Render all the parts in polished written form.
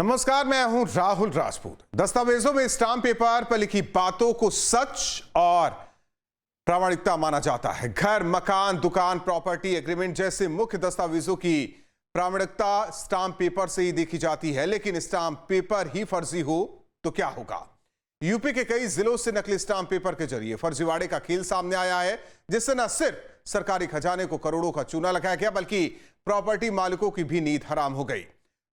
नमस्कार, मैं हूं राहुल राजपूत। दस्तावेजों में स्टाम्प पेपर पर लिखी बातों को सच और प्रामाणिकता माना जाता है। घर, मकान, दुकान, प्रॉपर्टी एग्रीमेंट जैसे मुख्य दस्तावेजों की प्रामाणिकता स्टाम्प पेपर से ही देखी जाती है। लेकिन स्टाम्प पेपर ही फर्जी हो तो क्या होगा? यूपी के कई जिलों से नकली स्टाम्प पेपर के जरिए फर्जीवाड़े का खेल सामने आया है, जिससे न सिर्फ सरकारी खजाने को करोड़ों का चूना लगाया गया, बल्कि प्रॉपर्टी मालिकों की भी नींद हराम हो गई।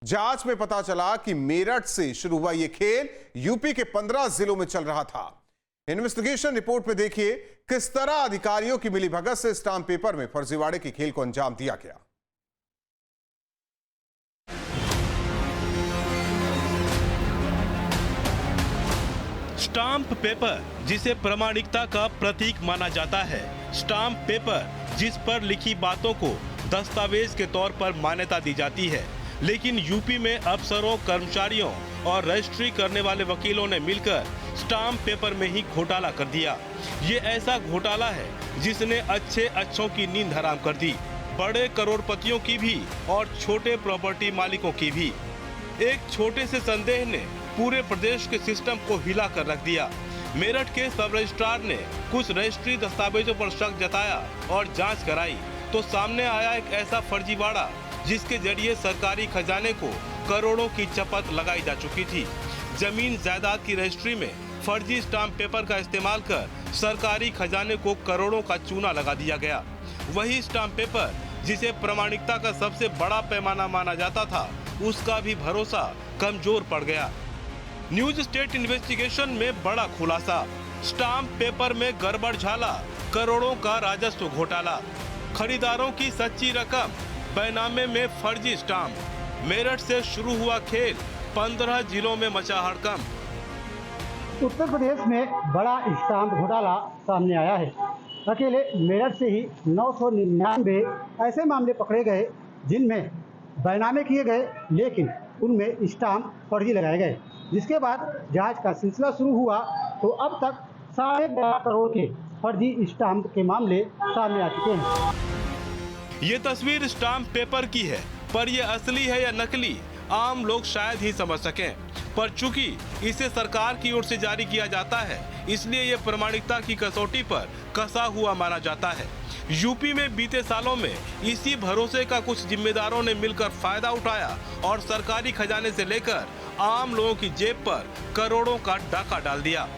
जांच में पता चला कि मेरठ से शुरू हुआ यह खेल यूपी के 15 जिलों में चल रहा था। इन्वेस्टिगेशन रिपोर्ट में देखिए किस तरह अधिकारियों की मिलीभगत से स्टाम्प पेपर में फर्जीवाड़े के खेल को अंजाम दिया गया। स्टाम्प पेपर, जिसे प्रामाणिकता का प्रतीक माना जाता है, स्टाम्प पेपर जिस पर लिखी बातों को दस्तावेज के तौर पर मान्यता दी जाती है, लेकिन यूपी में अफसरों, कर्मचारियों और रजिस्ट्री करने वाले वकीलों ने मिलकर स्टाम्प पेपर में ही घोटाला कर दिया। ये ऐसा घोटाला है जिसने अच्छों की नींद हराम कर दी, बड़े करोड़पतियों की भी और छोटे प्रॉपर्टी मालिकों की भी। एक छोटे से संदेह ने पूरे प्रदेश के सिस्टम को हिला कर रख दिया। मेरठ के सब रजिस्ट्रार ने कुछ रजिस्ट्री दस्तावेजों पर शक जताया और जांच कराई तो सामने आया एक ऐसा फर्जीवाड़ा जिसके जरिए सरकारी खजाने को करोड़ों की चपत लगाई जा चुकी थी। जमीन जायदाद की रजिस्ट्री में फर्जी स्टाम्प पेपर का इस्तेमाल कर सरकारी खजाने को करोड़ों का चूना लगा दिया गया। वही स्टाम्प पेपर जिसे प्रामाणिकता का सबसे बड़ा पैमाना माना जाता था, उसका भी भरोसा कमजोर पड़ गया। न्यूज स्टेट इन्वेस्टिगेशन में बड़ा खुलासा, स्टाम्प पेपर में गड़बड़ झाला, करोड़ों का राजस्व घोटाला, खरीदारों की सच्ची रकम, बैनामे में फर्जी स्टाम्प। मेरठ से शुरू हुआ खेल, 15 जिलों में मचा हड़कंप। उत्तर प्रदेश में बड़ा स्टाम्प घोटाला सामने आया है। अकेले मेरठ से ही 999 ऐसे मामले पकड़े गए जिनमें बैनामे किए गए, लेकिन उनमें स्टाम्प फर्जी लगाए गए। जिसके बाद जांच का सिलसिला शुरू हुआ तो अब तक 12.5 करोड़ के फर्जी स्टाम्प के मामले सामने आ चुके हैं। ये तस्वीर स्टाम्प पेपर की है, पर ये असली है या नकली आम लोग शायद ही समझ सकें। पर चूंकि इसे सरकार की ओर से जारी किया जाता है, इसलिए ये प्रामाणिकता की कसौटी पर कसा हुआ माना जाता है। यूपी में बीते सालों में इसी भरोसे का कुछ जिम्मेदारों ने मिलकर फायदा उठाया और सरकारी खजाने से लेकर आम लोगों की जेब पर करोड़ों का डाका डाल दिया।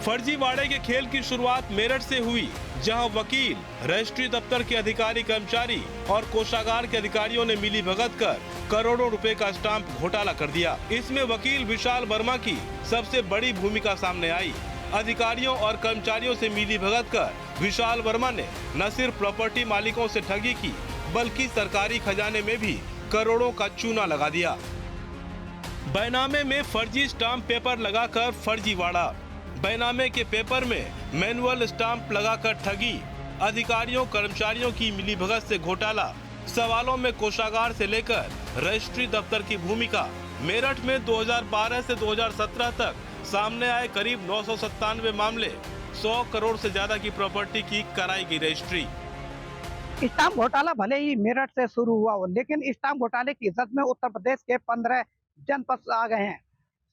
फर्जीवाड़े के खेल की शुरुआत मेरठ से हुई, जहां वकील, रजिस्ट्री दफ्तर के अधिकारी, कर्मचारी और कोषागार के अधिकारियों ने मिली भगत कर करोड़ों रुपए का स्टाम्प घोटाला कर दिया। इसमें वकील विशाल वर्मा की सबसे बड़ी भूमिका सामने आई। अधिकारियों और कर्मचारियों से मिली भगत कर विशाल वर्मा ने न सिर्फ प्रॉपर्टी मालिकों से ठगी की, बल्कि सरकारी खजाने में भी करोड़ों का चूना लगा दिया। बैनामे में फर्जी स्टाम्प पेपर लगाकर फर्जीवाड़ा, बैनामे के पेपर में मैनुअल स्टाम्प लगाकर ठगी, अधिकारियों कर्मचारियों की मिलीभगत से घोटाला, सवालों में कोषागार से लेकर रजिस्ट्री दफ्तर की भूमिका। मेरठ में 2012 से 2017 तक सामने आए करीब 997 मामले, 100 करोड़ से ज्यादा की प्रॉपर्टी की कराई गई रजिस्ट्री। स्टाम्प घोटाला भले ही मेरठ से शुरू हुआ हो, लेकिन स्टाम्प घोटाले की जद में उत्तर प्रदेश के 15 जनपद आ गए हैं।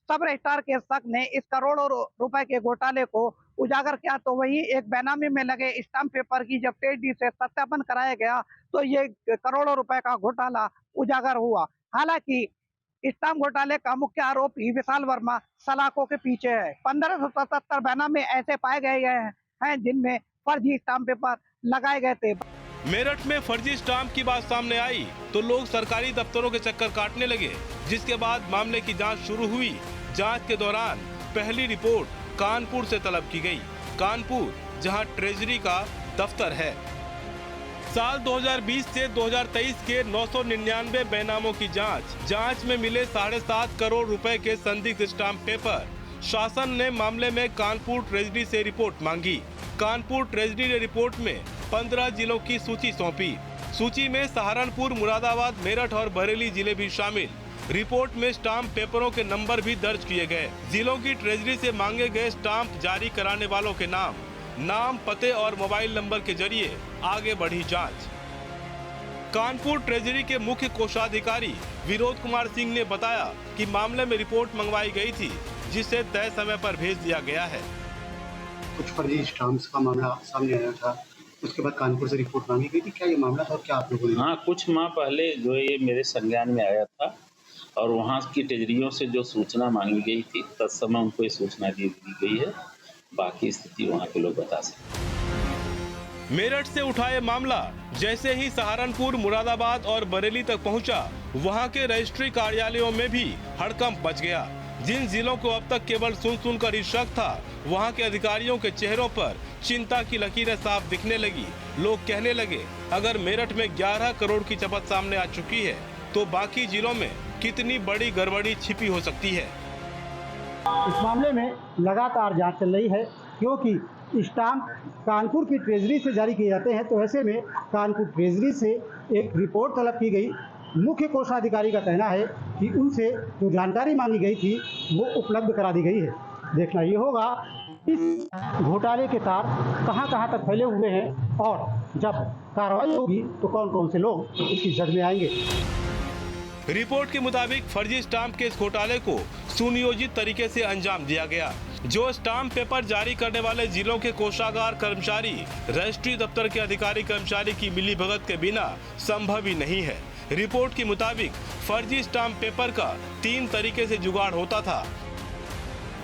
सब रजिस्ट्रार के शक ने इस करोड़ों रुपए के घोटाले को उजागर किया तो वही एक बेनामी में लगे स्टाम्प पेपर की जब टेडी से सत्यापन कराया गया तो ये करोड़ों रुपए का घोटाला उजागर हुआ। हालांकि स्टाम्प घोटाले का मुख्य आरोपी विशाल वर्मा सलाखों के पीछे है। 1577 बेनामी ऐसे पाए गए हैं जिनमें फर्जी स्टाम्प पेपर लगाए गए थे। मेरठ में फर्जी स्टाम्प की बात सामने आई तो लोग सरकारी दफ्तरों के चक्कर काटने लगे, जिसके बाद मामले की जांच शुरू हुई। जांच के दौरान पहली रिपोर्ट कानपुर से तलब की गई। कानपुर, जहां ट्रेजरी का दफ्तर है। साल 2020 से 2023 के 999 बेनामों की जांच में मिले 7.5 करोड़ रुपए के संदिग्ध स्टाम्प पेपर। शासन ने मामले में कानपुर ट्रेजरी से रिपोर्ट मांगी। कानपुर ट्रेजरी ने रिपोर्ट में 15 जिलों की सूची सौंपी। सूची में सहारनपुर, मुरादाबाद, मेरठ और बरेली जिले भी शामिल। रिपोर्ट में स्टाम्प पेपरों के नंबर भी दर्ज किए गए। जिलों की ट्रेजरी से मांगे गए स्टाम्प जारी कराने वालों के नाम, पते और मोबाइल नंबर के जरिए आगे बढ़ी जांच। कानपुर ट्रेजरी के मुख्य कोषाधिकारी विनोद कुमार सिंह ने बताया कि मामले में रिपोर्ट मंगवाई गई थी, जिसे तय समय पर भेज दिया गया है। कुछ फर्जी स्टाम्प्स का मामला सामने आया था, उसके बाद कानपुर से रिपोर्ट मांगी गई थी। क्या ये मामला था और क्या आप लोगों ने? हाँ, कुछ माह पहले जो ये मेरे संज्ञान में आया था और वहाँ की ट्रेजरियों से जो सूचना मांगी गई थी, तत्समय उनको ये सूचना दे दी गई है। बाकी स्थिति वहाँ के लोग बता सकते हैं। मेरठ से उठा ये मामला जैसे ही सहारनपुर, मुरादाबाद और बरेली तक पहुंचा, वहां के रजिस्ट्री कार्यालयों में भी हड़कंप मच गया। जिन जिलों को अब तक केवल सुन कर ही शक था, वहां के अधिकारियों के चेहरों पर चिंता की लकीरें साफ दिखने लगी। लोग कहने लगे, अगर मेरठ में 11 करोड़ की चपत सामने आ चुकी है, तो बाकी जिलों में कितनी बड़ी गड़बड़ी छिपी हो सकती है। इस मामले में लगातार जांच चल रही है, क्योंकि स्टाम्प कानपुर की ट्रेजरी से जारी किए जाते हैं। तो ऐसे में कानपुर ट्रेजरी से एक रिपोर्ट तलब की गई। मुख्य कोषाधिकारी का कहना है कि उनसे जो जानकारी मांगी गई थी वो उपलब्ध करा दी गई है। देखना ये होगा इस घोटाले के तार कहां तक फैले हुए हैं और जब कार्रवाई होगी तो कौन कौन से लोग इसकी जद में आएंगे। रिपोर्ट के मुताबिक फर्जी स्टाम्प के इस घोटाले को सुनियोजित तरीके से अंजाम दिया गया। जो स्टाम्प पेपर जारी करने वाले जिलों के कोषागार कर्मचारी, रजिस्ट्री दफ्तर के अधिकारी कर्मचारी की मिलीभगत के बिना संभव ही नहीं है। रिपोर्ट के मुताबिक फर्जी स्टाम्प पेपर का 3 तरीके से जुगाड़ होता था।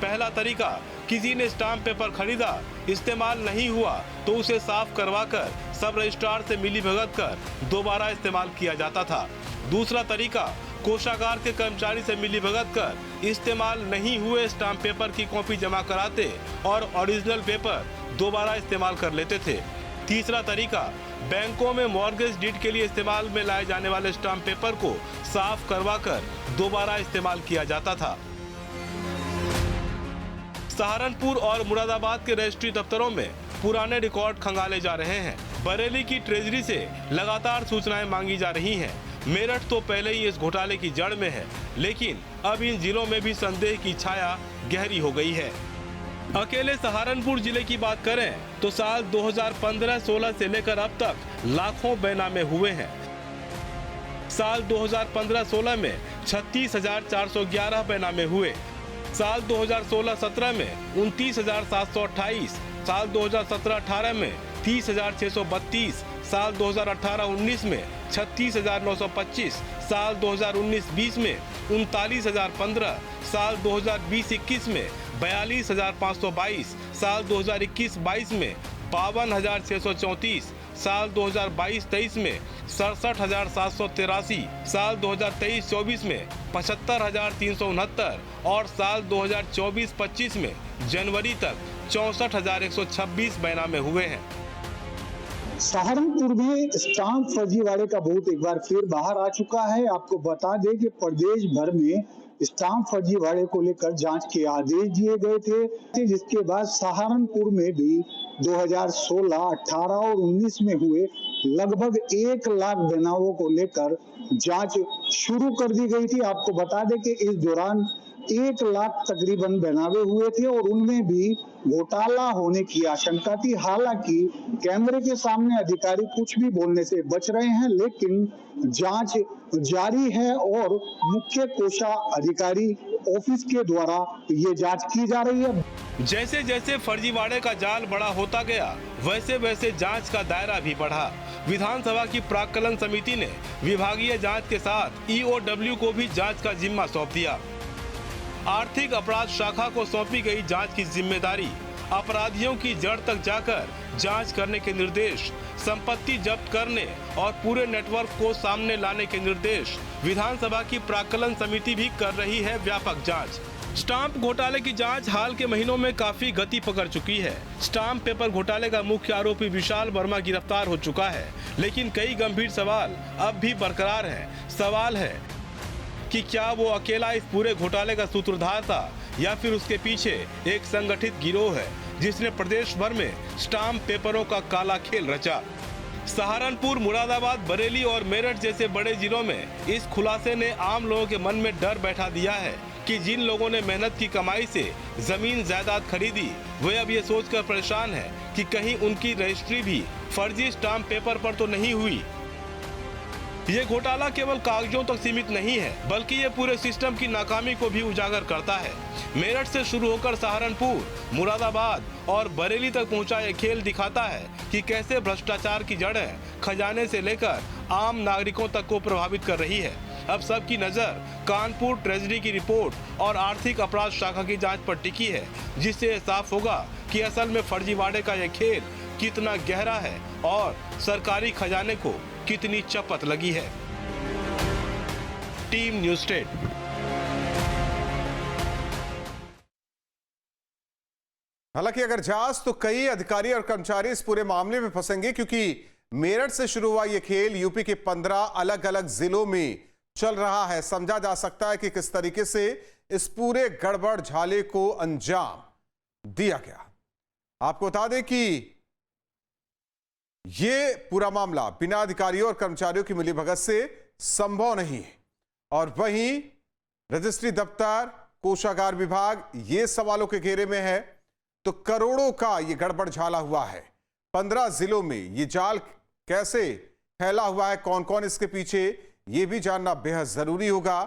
पहला तरीका, किसी ने स्टाम्प पेपर खरीदा, इस्तेमाल नहीं हुआ तो उसे साफ करवाकर सब रजिस्ट्रार से मिलीभगत कर दोबारा इस्तेमाल किया जाता था। दूसरा तरीका, कोषागार के कर्मचारी से मिलीभगत कर इस्तेमाल नहीं हुए स्टाम्प पेपर की कॉपी जमा कराते और ओरिजिनल पेपर दोबारा इस्तेमाल कर लेते थे। तीसरा तरीका, बैंकों में मॉर्गेज डीड के लिए इस्तेमाल में लाए जाने वाले स्टाम्प पेपर को साफ करवाकर दोबारा इस्तेमाल किया जाता था। सहारनपुर और मुरादाबाद के रजिस्ट्री दफ्तरों में पुराने रिकॉर्ड खंगाले जा रहे हैं। बरेली की ट्रेजरी से लगातार सूचनाएं मांगी जा रही हैं। मेरठ तो पहले ही इस घोटाले की जड़ में है, लेकिन अब इन जिलों में भी संदेह की छाया गहरी हो गई है। अकेले सहारनपुर जिले की बात करें तो साल 2015-16 से लेकर अब तक लाखों बैनामे हुए हैं। साल 2015-16 में 36,411 बैनामे हुए। साल 2016-17 में 29,728, साल 2017-18 में 30,632, साल 2018-19 में 36,925, साल 2019-20 में 39,015, साल 2020-21 में 42,522, साल 2021-22 में 52,634, साल 2022-23 में 67,783, साल 2023-24 में 75,369 और साल 2024-25 में जनवरी तक 64,126 बैनामे हुए हैं। सहारनपुर में स्टाम्प फर्जीवाड़े का भूत एक बार फिर बाहर आ चुका है। आपको बता दें कि प्रदेश भर में स्टाम्प फर्जीवाड़े को लेकर जांच के आदेश दिए गए थे, जिसके बाद सहारनपुर में भी 2016, 18 और 19 में हुए लगभग 1 लाख बैनामों को लेकर जांच शुरू कर दी गई थी। आपको बता दें कि इस दौरान 1 लाख तकरीबन बैनामे हुए थे और उनमें भी घोटाला होने की आशंका थी। हालांकि कैमरे के सामने अधिकारी कुछ भी बोलने से बच रहे हैं, लेकिन जांच जारी है और मुख्य कोषा अधिकारी ऑफिस के द्वारा ये जांच की जा रही है। जैसे जैसे फर्जीवाड़े का जाल बड़ा होता गया, वैसे वैसे जांच का दायरा भी बढ़ा। विधानसभा की प्राक्कलन समिति ने विभागीय जांच के साथ ईओडब्ल्यू को भी जांच का जिम्मा सौंप दिया। आर्थिक अपराध शाखा को सौंपी गई जांच की जिम्मेदारी, अपराधियों की जड़ तक जाकर जांच करने के निर्देश, संपत्ति जब्त करने और पूरे नेटवर्क को सामने लाने के निर्देश। विधानसभा की प्राक्कलन समिति भी कर रही है व्यापक जांच। स्टाम्प घोटाले की जांच हाल के महीनों में काफी गति पकड़ चुकी है। स्टाम्प पेपर घोटाले का मुख्य आरोपी विशाल वर्मा गिरफ्तार हो चुका है, लेकिन कई गंभीर सवाल अब भी बरकरार हैं। सवाल है कि क्या वो अकेला इस पूरे घोटाले का सूत्रधार था या फिर उसके पीछे एक संगठित गिरोह है जिसने प्रदेश भर में स्टाम्प पेपरों का काला खेल रचा। सहारनपुर, मुरादाबाद, बरेली और मेरठ जैसे बड़े जिलों में इस खुलासे ने आम लोगों के मन में डर बैठा दिया है कि जिन लोगों ने मेहनत की कमाई से जमीन जायदाद खरीदी, वे अब ये सोचकर परेशान हैं कि कहीं उनकी रजिस्ट्री भी फर्जी स्टाम्प पेपर पर तो नहीं हुई। ये घोटाला केवल कागजों तक सीमित नहीं है, बल्कि ये पूरे सिस्टम की नाकामी को भी उजागर करता है। मेरठ से शुरू होकर सहारनपुर, मुरादाबाद और बरेली तक पहुंचा ये खेल दिखाता है कि कैसे भ्रष्टाचार की जड़ें खजाने से लेकर आम नागरिकों तक को प्रभावित कर रही है। अब सबकी नजर कानपुर ट्रेजरी की रिपोर्ट और आर्थिक अपराध शाखा की जांच पर टिकी है, जिससे यह साफ होगा कि असल में फर्जीवाड़े का यह खेल कितना गहरा है और सरकारी खजाने को कितनी चपत लगी है। Team news state. हालांकि अगर जांच तो कई अधिकारी और कर्मचारी इस पूरे मामले में फंसेंगे, क्योंकि मेरठ से शुरू हुआ यह खेल यूपी के 15 अलग अलग जिलों में चल रहा है। समझा जा सकता है कि किस तरीके से इस पूरे गड़बड़ झाले को अंजाम दिया गया। आपको बता दें कि यह पूरा मामला बिना अधिकारियों और कर्मचारियों की मिलीभगत से संभव नहीं है। और वहीं रजिस्ट्री दफ्तर, कोषागार विभाग ये सवालों के घेरे में है, तो करोड़ों का यह गड़बड़ झाला हुआ है। 15 जिलों में यह जाल कैसे फैला हुआ है, कौन कौन इसके पीछे, यह भी जानना बेहद जरूरी होगा।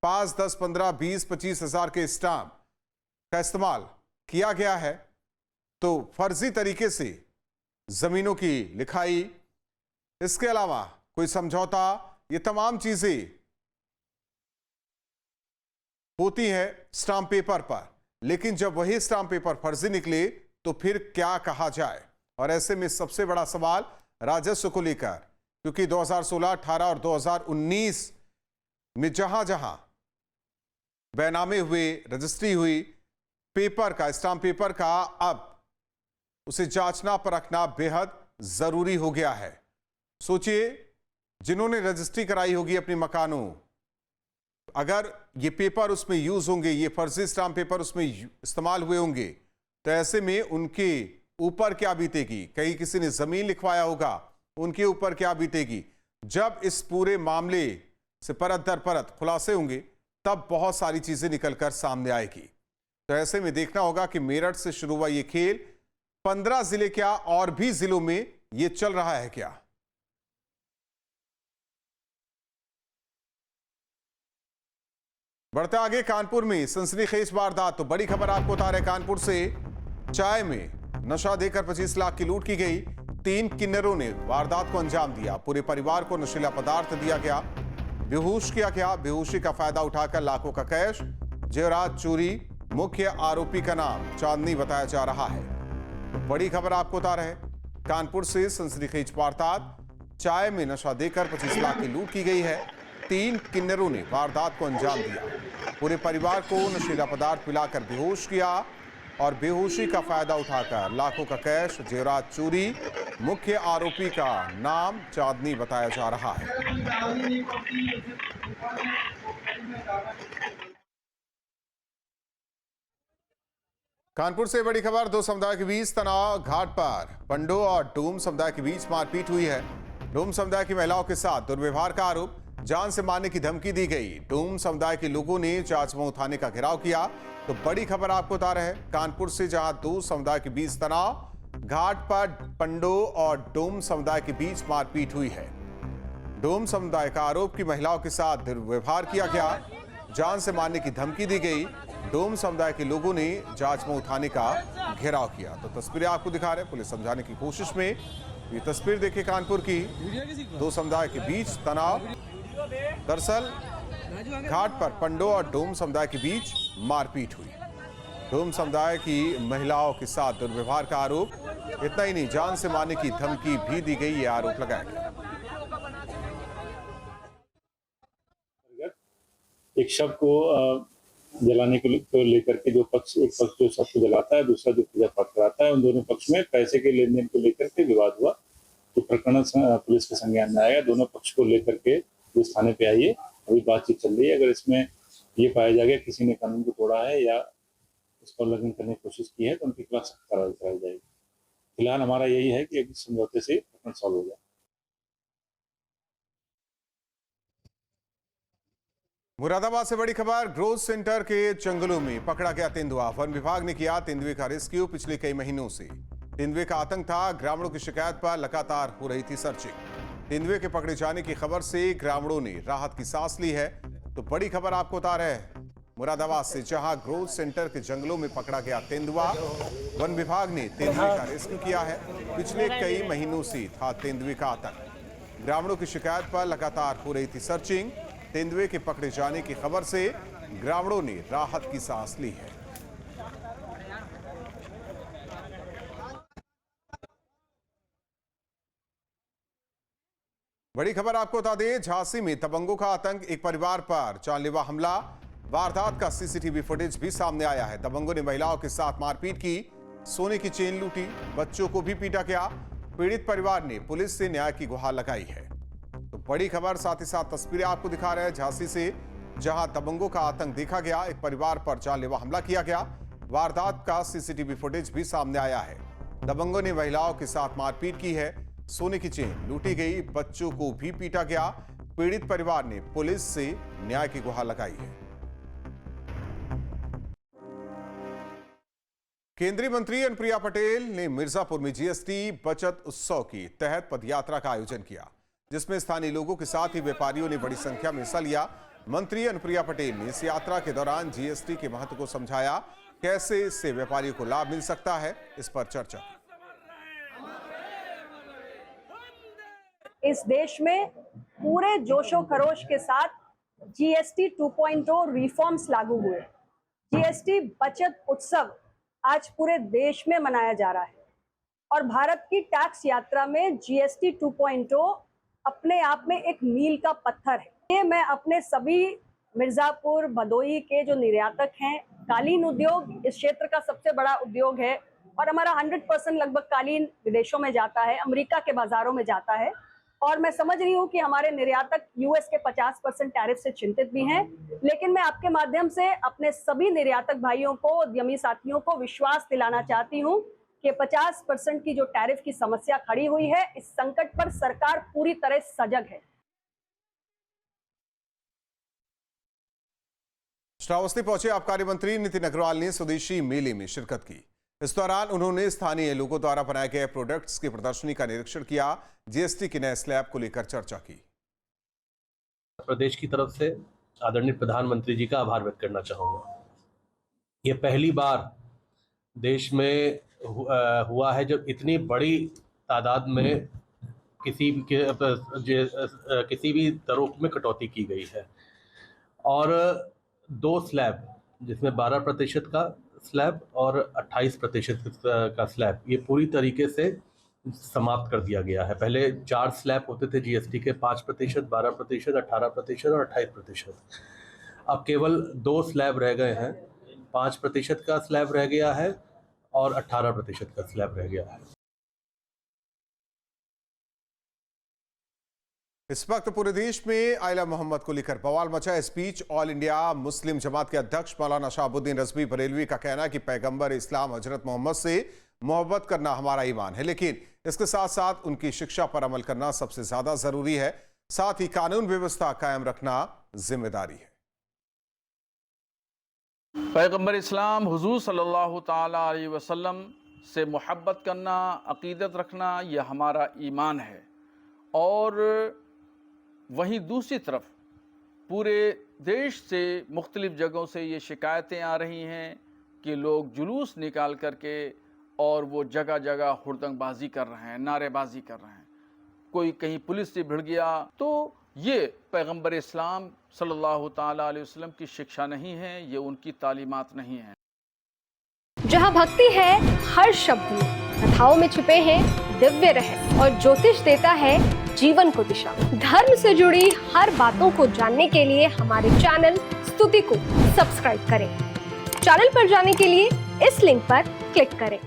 5, 10, 15, 20, 25 हजार के स्टाम्प का इस्तेमाल किया गया है, तो फर्जी तरीके से जमीनों की लिखाई, इसके अलावा कोई समझौता, ये तमाम चीजें होती है स्टाम्प पेपर पर। लेकिन जब वही स्टाम्प पेपर फर्जी निकले तो फिर क्या कहा जाए। और ऐसे में सबसे बड़ा सवाल राजस्व को लेकर, क्योंकि 2016, 18 और 2019 में जहां जहां बैनामे हुए, रजिस्ट्री हुई पेपर का, स्टाम्प पेपर का, अब उसे जांचना परखना बेहद जरूरी हो गया है। सोचिए, जिन्होंने रजिस्ट्री कराई होगी अपने मकानों, अगर ये पेपर उसमें यूज होंगे, ये फर्जी स्टाम्प पेपर उसमें इस्तेमाल हुए होंगे, तो ऐसे में उनके ऊपर क्या बीतेगी। कहीं किसी ने जमीन लिखवाया होगा, उनके ऊपर क्या बीतेगी। जब इस पूरे मामले से परत दर परत खुलासे होंगे, तब बहुत सारी चीजें निकलकर सामने आएगी। तो ऐसे में देखना होगा कि मेरठ से शुरू हुआ ये खेल 15 जिले क्या और भी जिलों में ये चल रहा है क्या। बढ़ते आगे, कानपुर में सनसनीखेज वारदात। तो बड़ी खबर आपको बता रहे, कानपुर से चाय में नशा देकर 25 लाख की लूट की गई। 3 किन्नरों ने वारदात को अंजाम दिया। पूरे परिवार को नशीला पदार्थ दिया गया, बेहोश किया गया। बेहोशी का फायदा उठाकर लाखों का कैश, जेवरात चोरी। मुख्य आरोपी का नाम चांदनी बताया जा रहा है। तो बड़ी खबर आपको बता रहे, कानपुर से सनसनीखेज वारदात। चाय में नशा देकर 25 लाख की लूट की गई है। 3 किन्नरों ने वारदात को अंजाम दिया। पूरे परिवार को नशीला पदार्थ पिलाकर बेहोश किया और बेहोशी का फायदा उठाकर लाखों का कैश, जेवरात चोरी। मुख्य आरोपी का नाम चांदनी बताया जा रहा है। कानपुर से बड़ी खबर, 2 समुदाय के बीच तनाव। घाट पर पंडो और डोम समुदाय के बीच मारपीट हुई है। डोम समुदाय की महिलाओं के साथ दुर्व्यवहार का आरोप, जान से मारने की धमकी दी गई। डोम समुदाय के लोगों ने जांचमऊ थाने का घेराव किया। तो बड़ी खबर आपको बता रहे हैं, कानपुर से जहां 2 समुदाय के बीच तनाव, घाट पर पंडो और डोम समुदाय के बीच मारपीट हुई है। डोम समुदाय का आरोप कि महिलाओं के साथ दुर्व्यवहार किया गया, जान से मारने की धमकी दी गई। डोम समुदाय के लोगों ने जांचमऊ थाने का घेराव किया। तो तस्वीरें आपको दिखा रहे हैं, पुलिस समझाने की कोशिश में। ये तस्वीर देखिए कानपुर की, 2 समुदाय के बीच तनाव। दरअसल घाट पर पंडो और डोम समुदाय के बीच मारपीट हुई। डोम समुदाय की महिलाओं के साथ दुर्व्यवहार का आरोप। इतना ही नहीं, जान से मारने की धमकी भी दी गई, ये आरोप लगाया गया। एक शव को जलाने को लेकर के जो पक्ष, एक पक्ष जो शव को जलाता है, दूसरा जो पूजा पाठ कराता है, उन दोनों पक्ष में पैसे के लेन देन को लेकर के विवाद हुआ। तो प्रकरण पुलिस के संज्ञान में आएगा। दोनों पक्ष को लेकर के पुलिस थाने पे आइए, अभी बातचीत चल रही है। अगर इसमें ये पाया जाएगा किसी ने कानून को तोड़ा है या उसका उल्लंघन करने की कोशिश की है, तो उनके खिलाफ सख्त कार्रवाई कराई जाएगी। फिलहाल हमारा यही है कि समझौते से प्रकरण सॉल्व हो जाए। मुरादाबाद से बड़ी खबर, ग्रोथ सेंटर के जंगलों में पकड़ा गया तेंदुआ। वन विभाग ने किया तेंदुए का रेस्क्यू। पिछले कई महीनों से तेंदुए का आतंक था। ग्रामीणों की शिकायत पर लगातार हो रही थी सर्चिंग। तेंदुए के पकड़े जाने की खबर से ग्रामीणों ने राहत की सांस ली है। तो बड़ी खबर आपको बता रहे हैं मुरादाबाद से, जहां ग्रोथ सेंटर के जंगलों में पकड़ा गया तेंदुआ। वन विभाग ने तेंदुए का रेस्क्यू किया है। पिछले कई महीनों से था तेंदुए का आतंक। ग्रामीणों की शिकायत पर लगातार हो रही थी सर्चिंग। तेंदुए के पकड़े जाने की खबर से ग्रामीणों ने राहत की सांस ली है। बड़ी खबर आपको बता दें, झांसी में दबंगों का आतंक, एक परिवार पर जानलेवा हमला। वारदात का सीसीटीवी फुटेज भी सामने आया है। दबंगों ने महिलाओं के साथ मारपीट की, सोने की चेन लूटी, बच्चों को भी पीटा गया। पीड़ित परिवार ने पुलिस से न्याय की गुहार लगाई है। तो बड़ी खबर साथ ही साथ तस्वीरें आपको दिखा रहे हैं झांसी से, जहां दबंगों का आतंक देखा गया। एक परिवार पर जानलेवा हमला किया गया। वारदात का सीसीटीवी फुटेज भी सामने आया है। दबंगों ने महिलाओं के साथ मारपीट की है, सोने की चेन लूटी गई, बच्चों को भी पीटा गया। पीड़ित परिवार ने पुलिस से न्याय की गुहार लगाई है। केंद्रीय मंत्री अनुप्रिया पटेल ने मिर्जापुर में जीएसटी बचत उत्सव के तहत पदयात्रा का आयोजन किया, जिसमें स्थानीय लोगों के साथ ही व्यापारियों ने बड़ी संख्या में हिस्सा लिया। मंत्री अनुप्रिया पटेल ने इस यात्रा के दौरान जीएसटी के महत्व को समझाया, कैसे इससे व्यापारियों को लाभ मिल सकता है, इस पर चर्चा। इस देश में पूरे जोशो खरोश के साथ जीएसटी 2.0 रिफॉर्म्स लागू हुए। जीएसटी बचत उत्सव आज पूरे देश में मनाया जा रहा है और भारत की टैक्स यात्रा में जीएसटी 2.0 अपने आप में एक मील का पत्थर है। ये मैं अपने सभी मिर्जापुर भदोही के जो निर्यातक हैं, कालीन उद्योग इस क्षेत्र का सबसे बड़ा उद्योग है और हमारा 100% लगभग कालीन विदेशों में जाता है, अमेरिका के बाजारों में जाता है। और मैं समझ रही हूँ कि हमारे निर्यातक यूएस के 50% टैरिफ से चिंतित भी हैं, लेकिन मैं आपके माध्यम से अपने सभी निर्यातक भाइयों को, उद्यमी साथियों को विश्वास दिलाना चाहती हूँ कि 50% की जो टैरिफ की समस्या खड़ी हुई है, इस संकट पर सरकार पूरी तरह सजग है। श्रावस्ती पहुंचे आबकारी मंत्री नितिन अग्रवाल ने स्वदेशी मेले में शिरकत की। इस दौरान उन्होंने स्थानीय लोगों द्वारा बनाए गए प्रोडक्ट्स की प्रदर्शनी का निरीक्षण किया। जीएसटी के नए स्लैब को लेकर चर्चा की। प्रदेश की तरफ से आदरणीय प्रधानमंत्री जी का आभार व्यक्त करना चाहूँगा। ये पहली बार देश में हुआ है जब इतनी बड़ी तादाद में किसी भी दरों में कटौती की गई है और 2 स्लैब, जिसमें 12% का स्लैब और 28% का स्लैब, ये पूरी तरीके से समाप्त कर दिया गया है। पहले 4 स्लैब होते थे जीएसटी के, 5%, 12%, 18% और 28%। अब केवल 2 स्लैब रह गए हैं। 5% का स्लैब रह गया है और 18% का स्लैब रह गया है। इस वक्त पूरे देश में आइला मोहम्मद को लेकर बवाल मचा। इस बीच ऑल इंडिया मुस्लिम जमात के अध्यक्ष मौलाना शहाबुद्दीन रज़वी बरेलवी का कहना है कि पैगंबर इस्लाम हजरत मोहम्मद से मोहब्बत करना हमारा ईमान है, लेकिन इसके साथ साथ उनकी शिक्षा पर अमल करना सबसे ज्यादा जरूरी है। साथ ही कानून व्यवस्था कायम रखना जिम्मेदारी है। पैगंबर इस्लाम हुजूर सल्लल्लाहु ताला अलैहि वसल्लम से मोहब्बत करना, अकीदत रखना, यह हमारा ईमान है। और वहीं दूसरी तरफ पूरे देश से मुख्तलिफ जगहों से ये शिकायतें आ रही हैं कि लोग जुलूस निकाल करके और वो जगह जगह हुड़दंगबाजी कर रहे हैं, नारेबाजी कर रहे हैं। कोई कहीं पुलिस से भिड़ गया, तो ये पैगंबर इस्लाम सल्लल्लाहु ताला अलैहि वसल्लम की शिक्षा नहीं है, ये उनकी तालीमात नहीं है। जहाँ भक्ति है हर शब्द में, कथाओं में छुपे हैं दिव्य रहस्य और ज्योतिष देता है जीवन को दिशा। धर्म से जुड़ी हर बातों को जानने के लिए हमारे चैनल स्तुति को सब्सक्राइब करें। चैनल पर जाने के लिए इस लिंक पर क्लिक करें।